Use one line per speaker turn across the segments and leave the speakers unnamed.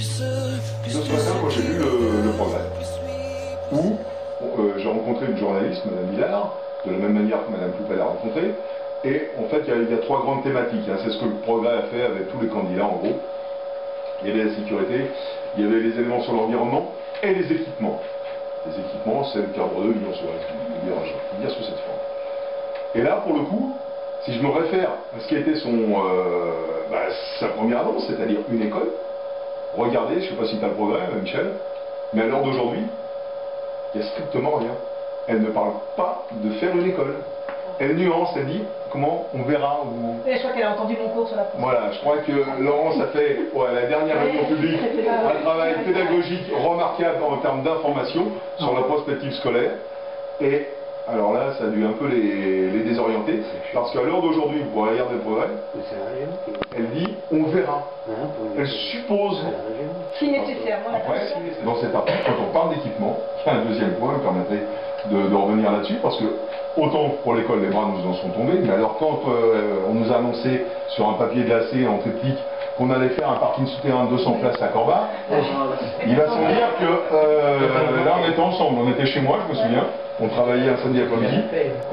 Ce matin, moi j'ai lu le Progrès, où j'ai rencontré une journaliste, Madame Millard, de la même manière que Madame Poupel l'a rencontrée, et en fait il y a trois grandes thématiques, hein. C'est ce que le Progrès a fait avec tous les candidats en gros. Il y avait la sécurité, il y avait les éléments sur l'environnement et les équipements. Les équipements, c'est le cadre 2, Lyon-Sauvage, bien sous cette forme. Et là, pour le coup, si je me réfère à ce qui a été sa première annonce, c'est-à-dire une école, regardez, je ne sais pas si tu as le Progrès, Michel, mais à l'heure d'aujourd'hui, il n'y a strictement rien. Elle ne parle pas de faire une école. Elle nuance, elle dit comment on verra.
Et je crois qu'elle a entendu mon cours sur la France.
Voilà, je crois que Laurence a fait, la dernière réunion publique, un travail pédagogique remarquable en termes d'information sur la prospective scolaire. Et alors là, ça a dû un peu les désorienter, parce qu'à l'heure d'aujourd'hui, vous pourrez regarder le Progrès, elle dit on verra. Elle suppose.
Si nécessaire.
Après, dans cette partie, quand on parle d'équipement, il y a un deuxième point, me permettez de revenir là-dessus, parce que autant pour l'école, les bras nous en sont tombés, mais alors quand on nous a annoncé sur un papier glacé en triptyque qu'on allait faire un parking souterrain de 200 places à Corba, il va sans dire que là on était ensemble, on était chez moi, je me souviens, on travaillait un samedi après-midi,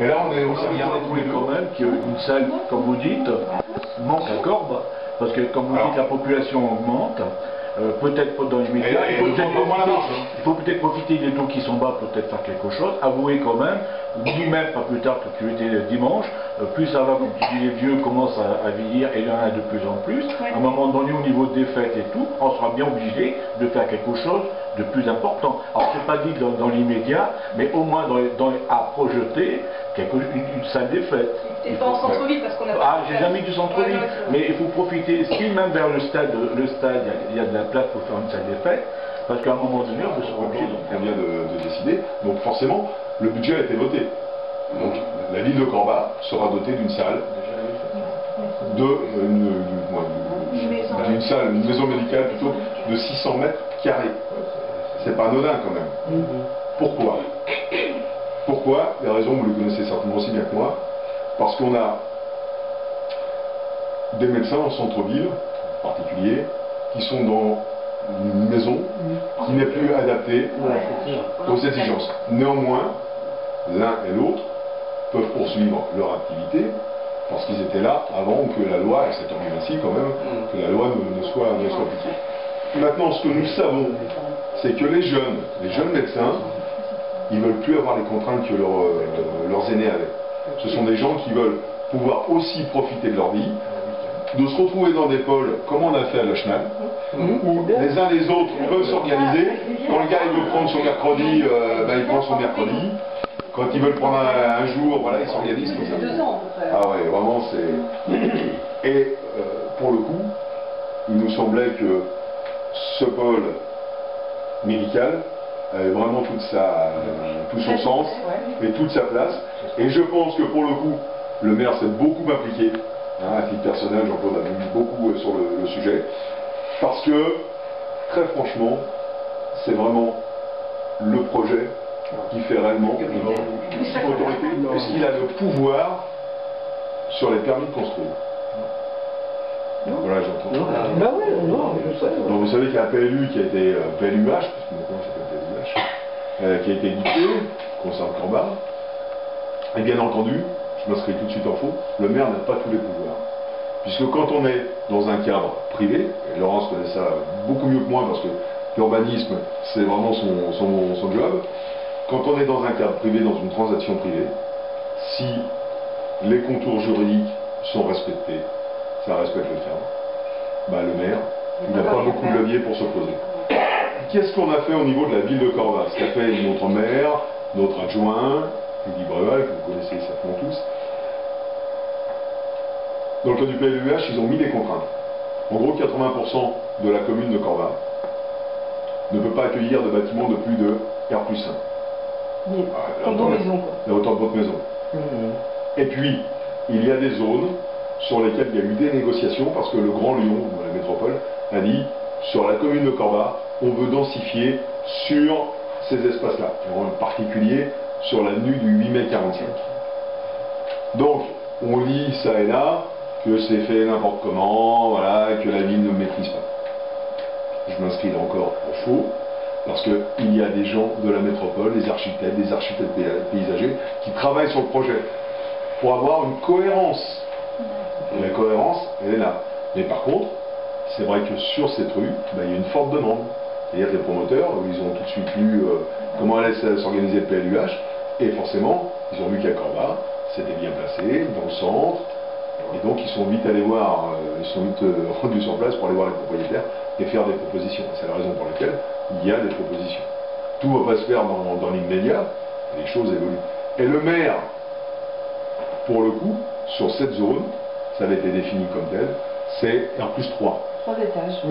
et là on s'est regardé tous les deux.
Quand même qu'une salle, comme vous dites, manque à Corba, parce que comme vous dites, la population augmente. Peut-être pas dans les médias, il faut peut-être profiter des taux qui sont bas, peut-être faire quelque chose, avouer quand même, lui-même pas plus tard que tu étais dimanche, plus ça va, comme tu dis, les vieux commencent à vieillir et il y en a de plus en plus, à un moment donné au niveau des fêtes et tout, on sera bien obligé de faire quelque chose de plus important. Alors c'est pas dit dans l'immédiat, mais au moins à projeter une salle des fêtes.
Et pas en centre-ville parce qu'on a pas...
j'ai jamais du centre-ville, mais il faut profiter, si même vers le stade, il y a de la place pour faire une salle des fêtes, parce qu'à un moment donné, on peut se obligé.
On vient de décider, donc forcément, le budget a été voté. Donc la ville de Corba sera dotée d'une salle, une maison médicale plutôt, de 600 mètres carrés. C'est pas anodin quand même. Pourquoi ? Pourquoi ? Les raisons, vous les connaissez certainement aussi bien que moi. Parce qu'on a des médecins en centre-ville, en particulier, qui sont dans une maison qui n'est plus adaptée aux exigences. Néanmoins, l'un et l'autre peuvent poursuivre leur activité parce qu'ils étaient là avant que la loi, et c'est tant mieux ainsi quand même, que la loi ne soit appliquée. Maintenant, ce que nous savons, c'est que les jeunes médecins, ils ne veulent plus avoir les contraintes que leurs aînés avaient. Ce sont des gens qui veulent pouvoir aussi profiter de leur vie, de se retrouver dans des pôles comme on a fait à la Chenal, où les uns les autres peuvent s'organiser. Quand le gars il veut prendre son mercredi, il prend son mercredi. Quand ils veulent prendre un jour, voilà, ils s'organisent comme ça.
2 ans à peu près.
Ah ouais, vraiment c'est... Et pour le coup, il nous semblait que ce pôle médical avait vraiment tout son sens et toute sa place. Et je pense que pour le coup, le maire s'est beaucoup impliqué. À titre personnel, Jean-Claude a mis beaucoup sur le sujet. Parce que, très franchement, c'est vraiment le projet qui fait réellement autorité. Puisqu'il a le pouvoir sur les permis de construire. Voilà, j'entends.
Bah oui, non, je sais.
Donc vous savez qu'il y a un PLU qui a été PLUH, puisque maintenant c'est PLUH, qui a été édité, concernant Corba. Et bien entendu, je m'inscris tout de suite en faux, le maire n'a pas tous les pouvoirs. Puisque quand on est dans un cadre privé, et Laurence connaît ça beaucoup mieux que moi parce que l'urbanisme c'est vraiment son job, quand on est dans un cadre privé, dans une transaction privée, si les contours juridiques sont respectés, ça respecte le cadre, le maire, il n'a pas beaucoup de levier pour s'opposer. Qu'est-ce qu'on a fait au niveau de la ville de Corba? Ce qu'a fait notre maire, notre adjoint, Guy Breval, que vous connaissez certainement tous. Dans le cas du PLUH, ils ont mis des contraintes. En gros, 80% de la commune de Corba ne peut pas accueillir de bâtiments de plus de R+1.
Comme vos maisons, quoi.
La hauteur de votre maison. Et puis, il y a des zones sur lesquelles il y a eu des négociations parce que le Grand Lyon, la métropole, a dit sur la commune de Corba, on veut densifier sur ces espaces-là, en particulier sur l'avenue du 8 mai 45. Donc, on lit ça et là que c'est fait n'importe comment, voilà, que la ville ne maîtrise pas. je m'inscris là encore en faux, parce qu'il y a des gens de la métropole, des architectes paysagers, qui travaillent sur le projet pour avoir une cohérence. Et la cohérence, elle est là. Mais par contre, c'est vrai que sur cette rue, il y a une forte demande. C'est-à-dire que les promoteurs, ils ont tout de suite lu comment allait s'organiser le PLUH, et forcément, ils ont vu qu'à Corba, c'était bien placé, dans le centre, et donc ils sont vite allés voir, ils sont vite rendus sur place pour aller voir les propriétaires et faire des propositions. C'est la raison pour laquelle il y a des propositions. Tout ne va pas se faire dans l'immédiat, les choses évoluent. Et le maire, pour le coup, sur cette zone, ça avait été défini comme tel, c'est R+3.
3 étages.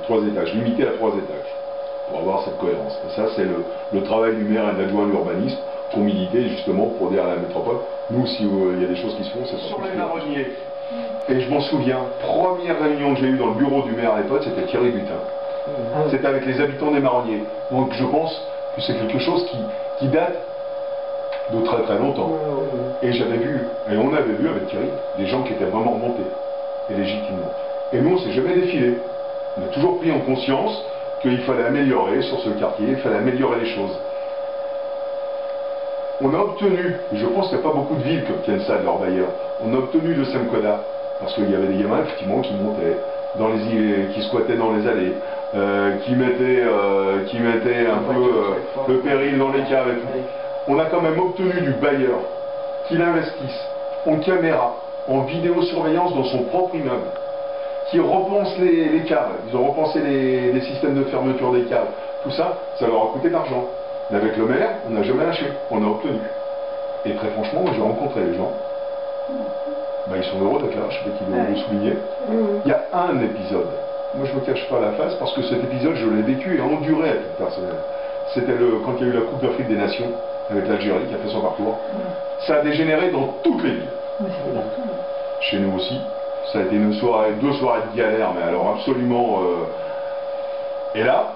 3 étages, limité à 3 étages, pour avoir cette cohérence. Et ça, c'est le travail du maire et de l'adjoint à l'urbanisme qui ont milité justement pour dire à la métropole, nous, s'il y a des choses qui se font, c'est sur les marronniers. Et je m'en souviens, première réunion que j'ai eue dans le bureau du maire à l'époque, c'était Thierry Butin. C'était avec les habitants des marronniers. Donc je pense que c'est quelque chose qui date de très très longtemps. Et j'avais vu, et on avait vu avec Thierry, des gens qui étaient vraiment remontés, et légitimement. Et nous, on ne s'est jamais défilé. On a toujours pris en conscience qu'il fallait améliorer sur ce quartier, il fallait améliorer les choses. On a obtenu, et je pense qu'il n'y a pas beaucoup de villes qui obtiennent ça de leurs bailleurs, on a obtenu le SEMCODA, parce qu'il y avait des gamins effectivement qui montaient, qui squattaient dans les allées, qui mettaient un peu le péril dans les caves et tout. On a quand même obtenu du bailleur qu'il investisse en caméra, en vidéosurveillance dans son propre immeuble, qui repense les caves, ils ont repensé les systèmes de fermeture des caves, tout ça, ça leur a coûté de l'argent. Mais avec le maire, on n'a jamais lâché, on a obtenu. Et très franchement, moi j'ai rencontré les gens, ils sont heureux d'être là, je sais pas qui veut le souligner. Il y a un épisode, moi je ne me cache pas la face, parce que cet épisode je l'ai vécu et enduré à titre personnel. C'était quand il y a eu la Coupe d'Afrique des Nations, avec l'Algérie qui a fait son parcours. Ça a dégénéré dans toutes les villes. Chez nous aussi. Ça a été une soirée, 2 soirées de galère, mais alors absolument... Et là,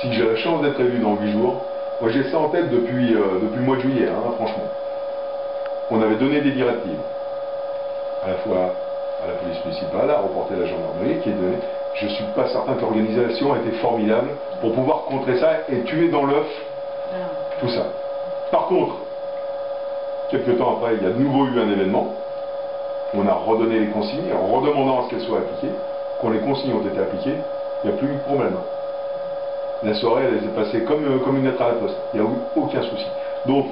si j'ai la chance d'être élu dans 8 jours, moi j'ai ça en tête depuis le mois de juillet, franchement. On avait donné des directives, à la fois à la police municipale, à reporter la gendarmerie, qui est donné. Je ne suis pas certain que l'organisation a été formidable pour pouvoir contrer ça et tuer dans l'œuf tout ça. Par contre, quelques temps après, il y a de nouveau eu un événement. On a redonné les consignes en redemandant à ce qu'elles soient appliquées. Quand les consignes ont été appliquées, il n'y a plus eu de problème. La soirée, elle s'est passée comme une lettre à la poste. Il n'y a eu aucun souci. Donc,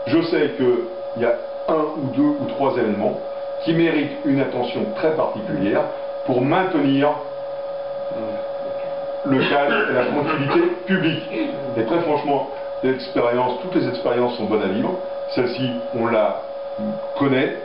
je sais qu'il y a 1 ou 2 ou 3 événements qui méritent une attention très particulière pour maintenir le calme et la tranquillité publique. Et très franchement, toutes les expériences sont bonnes à vivre. Celle-ci, on la connaît.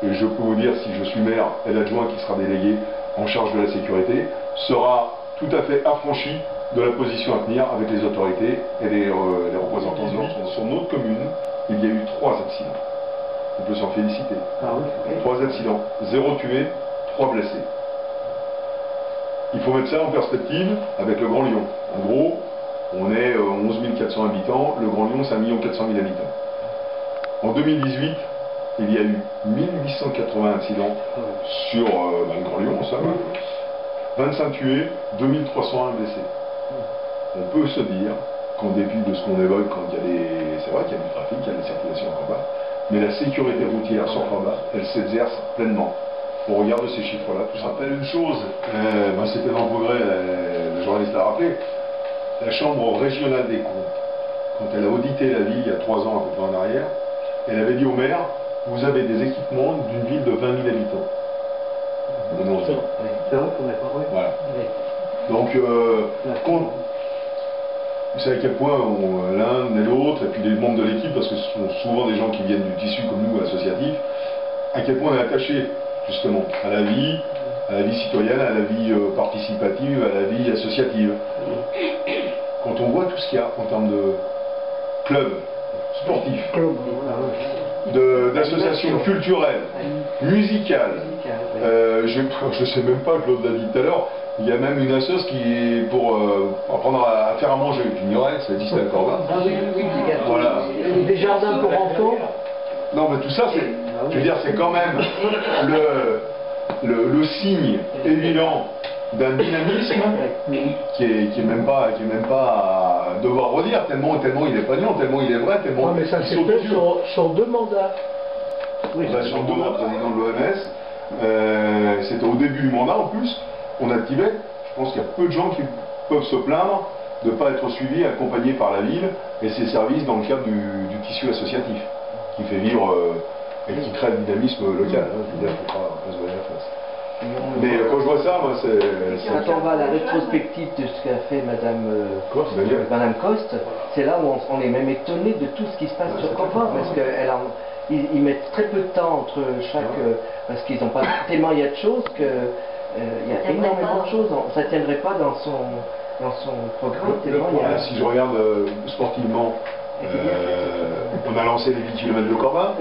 Et je peux vous dire, si je suis maire et l'adjoint qui sera délégué en charge de la sécurité, sera tout à fait affranchi de la position à tenir avec les autorités et les représentants de l'ordre. Sur notre commune, il y a eu 3 accidents. On peut s'en féliciter. 3 accidents, 0 tués, 3 blessés. Il faut mettre ça en perspective avec le Grand Lyon. En gros, on est 11 400 habitants, le Grand Lyon c'est 1 400 000 habitants. En 2018, il y a eu 1880 accidents sur le Grand Lyon, ça va. 25 tués, 2301 blessés. On peut se dire qu'en dépit de ce qu'on évoque, quand il y a c'est vrai qu'il y a du trafic, il y a des circulations en combat, mais la sécurité routière sur combat, elle s'exerce pleinement. Au regard de ces chiffres-là, tout ça rappelle une chose, c'était dans le progrès, le journaliste l'a rappelé, la Chambre régionale des comptes, quand elle a audité la ville il y a 3 ans à peu près en arrière, elle avait dit au maire, vous avez des équipements d'une ville de 20 000 habitants.
C'est vrai qu'on n'a pas vu.
Voilà. Donc, vous savez à quel point l'un et l'autre, et puis les membres de l'équipe, parce que ce sont souvent des gens qui viennent du tissu comme nous, associatif, à quel point on est attaché justement à la vie citoyenne, à la vie participative, à la vie associative. Quand on voit tout ce qu'il y a en termes de clubs sportifs, d'associations culturelles, musicales, je ne sais même pas, Claude l'a dit tout à l'heure, il y a même une assoce qui, pour apprendre à faire à manger, j'ignorais, ça existe à Corba.
Ah oui,
voilà.
Des jardins pour enfants.
Non, mais tout ça, je veux dire, c'est quand même le signe évident d'un dynamisme qui est même pas à devoir redire, tellement il est prégnant, tellement il est vrai, tellement
mais ça c'est fait sur 2 mandats.
Oui, sur 2 mandats, président de l'OMS. C'était au début du mandat en plus. On a le Tibet. Je pense qu'il y a peu de gens qui peuvent se plaindre de ne pas être suivis, accompagnés par la ville et ses services dans le cadre du tissu associatif, qui fait vivre et qui crée le dynamisme local. Je veux dire, il ne faut pas se voiler la face. Mais quand je vois ça, moi, c'est...
Quand on va à la rétrospective de ce qu'a fait Madame Coste, c'est là où on est même étonné de tout ce qui se passe sur Confort, parce qu'ils mettent très peu de temps entre chaque... parce qu'ils n'ont pas... tellement il y a de choses que... il y a énormément de choses, ça ne tiendrait pas dans son programme.
Si je regarde sportivement, on a lancé les 10 km de Corbin,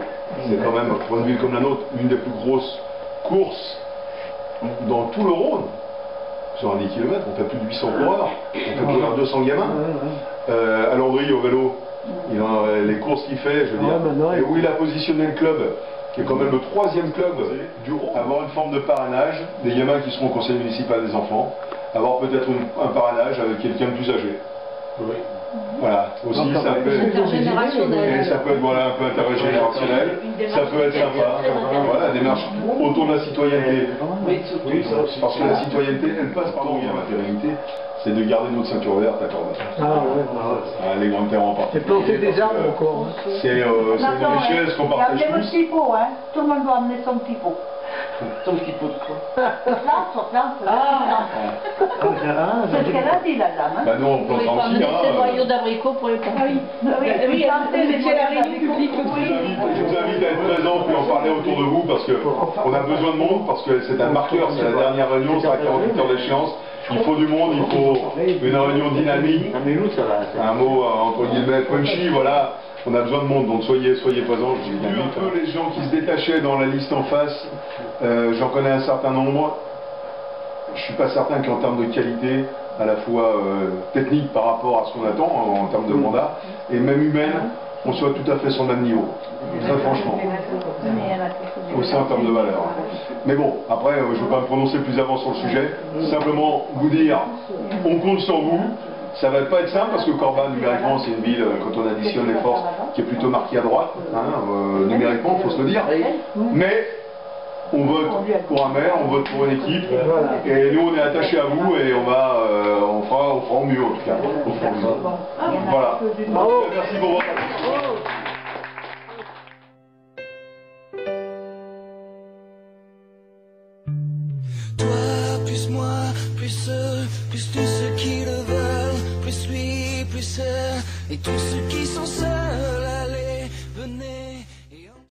c'est quand même, pour une ville comme la nôtre, l'une des plus grosses courses dans tout le Rhône. Sur un 10 km, on fait plus de 800 coureurs, on fait courir 200 gamins. À Landry, au vélo, les courses qu'il fait, je veux dire, et où il a positionné le club, qui est quand même le 3e club du Rhône, avoir une forme de parrainage, des gamins qui seront au conseil municipal des enfants, avoir peut-être un parrainage avec quelqu'un de plus âgé. Oui. Voilà, aussi ça peut être voilà, un peu intergénérationnel, ça peut être sympa, voilà, démarche autour de la citoyenneté. Oui, parce que la citoyenneté, elle passe par la maternité, c'est de garder notre ceinture verte à Corbin. Les grandes terres en particulier.
C'est planter des arbres encore.
C'est une richesse qu'on partage tous.
Il y a le petit pot, hein. Tout le monde doit amener son petit pot.
Ton petit pot de quoi?
Plante. C'est ce qu'elle a dit, la dame.
Bah nous, on plante aussi.
C'est le noyau d'abricot pour les plantes. Oui, c'est la réunion publique.
Je vous invite à être présent puis en parler autour de vous parce qu'on a besoin de monde, parce que c'est un marqueur, c'est la dernière réunion, c'est à 48 heures d'échéance. Il faut du monde, il faut une réunion dynamique, un mot entre guillemets punchy, voilà. On a besoin de monde, donc soyez présents. J'ai vu un peu les gens qui se détachaient dans la liste en face. J'en connais un certain nombre. Je ne suis pas certain qu'en termes de qualité, à la fois technique par rapport à ce qu'on attend en termes de mandat, et même humaine, on soit tout à fait sur le même niveau. Très franchement. Aussi en termes de valeur. Mais bon, après, je ne veux pas me prononcer plus avant sur le sujet. Simplement vous dire, on compte sur vous. Ça va pas être simple parce que Corbin, numériquement, c'est une ville, quand on additionne les forces, qui est plutôt marquée à droite, numériquement, il faut se le dire. Mais on vote pour un maire, on vote pour une équipe, et nous on est attachés à vous et on fera au mieux en tout cas. Voilà. Merci pour votre attention.
Toi, plus moi, plus eux, plus tous ceux qui le veulent, plus lui, plus elle, et tous ceux qui sont seuls, allez, venez.